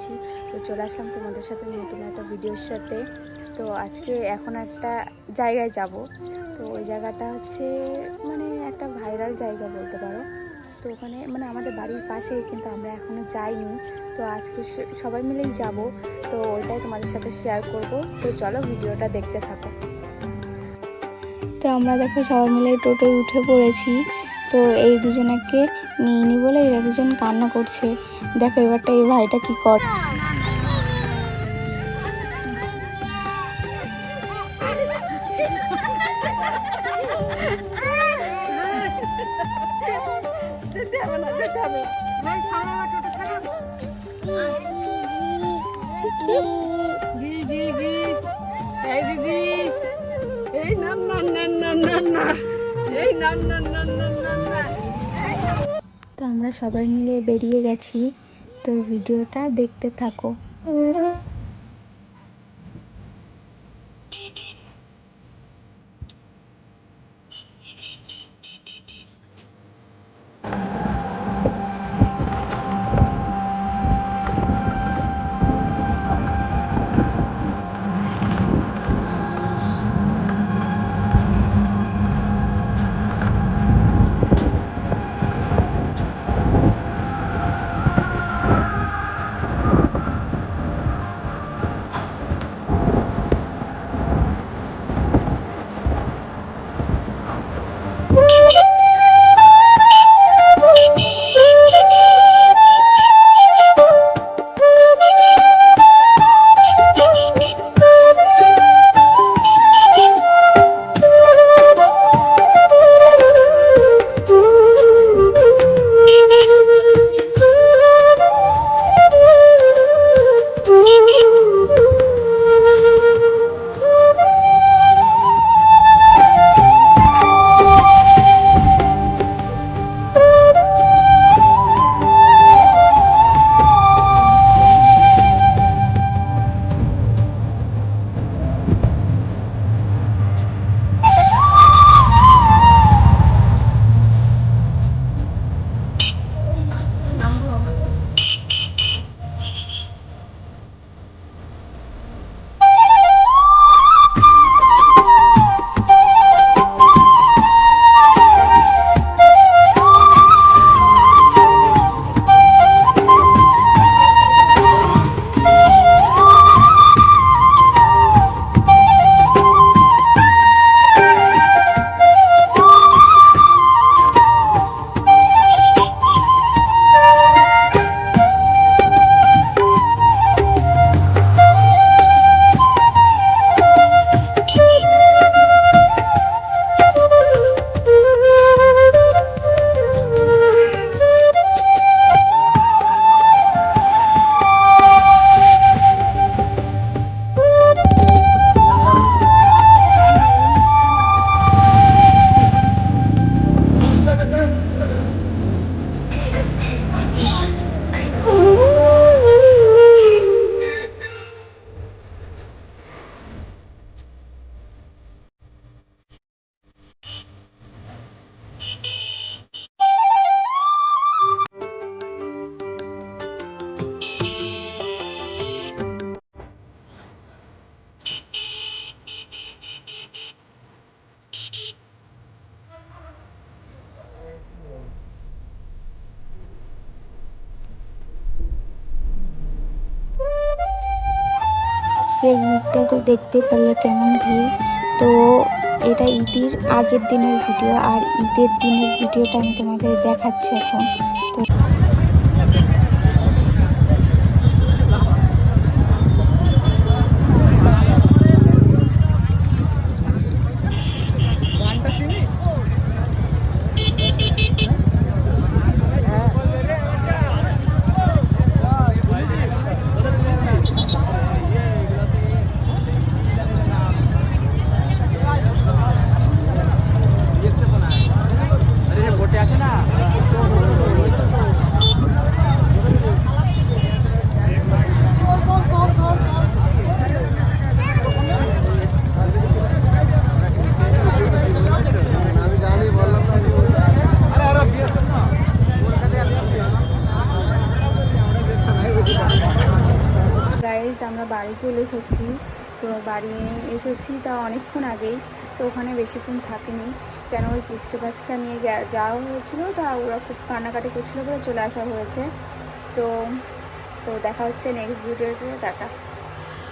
করছি। তো চলে আসলাম তোমাদের সাথে নতুন একটা ভিডিওর সাথে। তো আজকে এখন একটা জায়গায় যাব। তো ওই জায়গাটা হচ্ছে মানে একটা ভাইরাল জায়গা বলতে পারো। তো ওখানে মানে আমাদের বাড়ির পাশেই, কিন্তু আমরা এখনও যাইনি। তো আজকে সবাই মিলেই যাব। তো ওইটাই তোমাদের সাথে শেয়ার করব। তো চলো ভিডিওটা দেখতে থাকো। তো আমরা দেখো সবাই মিলে টোটোয় উঠে পড়েছি। তো এই দুজনকে নিয়ে নি বলে এরা দুজন কান্না করছে। দেখো এবারটা এই ভাইটা কি করে। তো আমরা সবাই মিলে বেরিয়ে গেছি। তো ভিডিওটা দেখতে থাকো। আজকের মুখটা তো দেখতে পারলে কেমন ভিড়। তো এটা ঈদের আগের দিনের ভিডিও, আর ঈদের দিনের ভিডিওটা আমি তোমাদের দেখাচ্ছি এখন। তো গাইজ আমরা বাড়ি চলে এসেছি। তো বাড়ি এসেছি তা অনেকক্ষণ আগেই, তো ওখানে বেশিক্ষণ থাকিনি, কেন ওই পুচকে বাচ্চা নিয়ে যাওয়া হয়েছিল, তা ওরা খুব কান্নাকাটি করছিলো বলে চলে আসা হয়েছে। তো তো দেখা হচ্ছে নেক্সট ভিডিওতে, টাটা।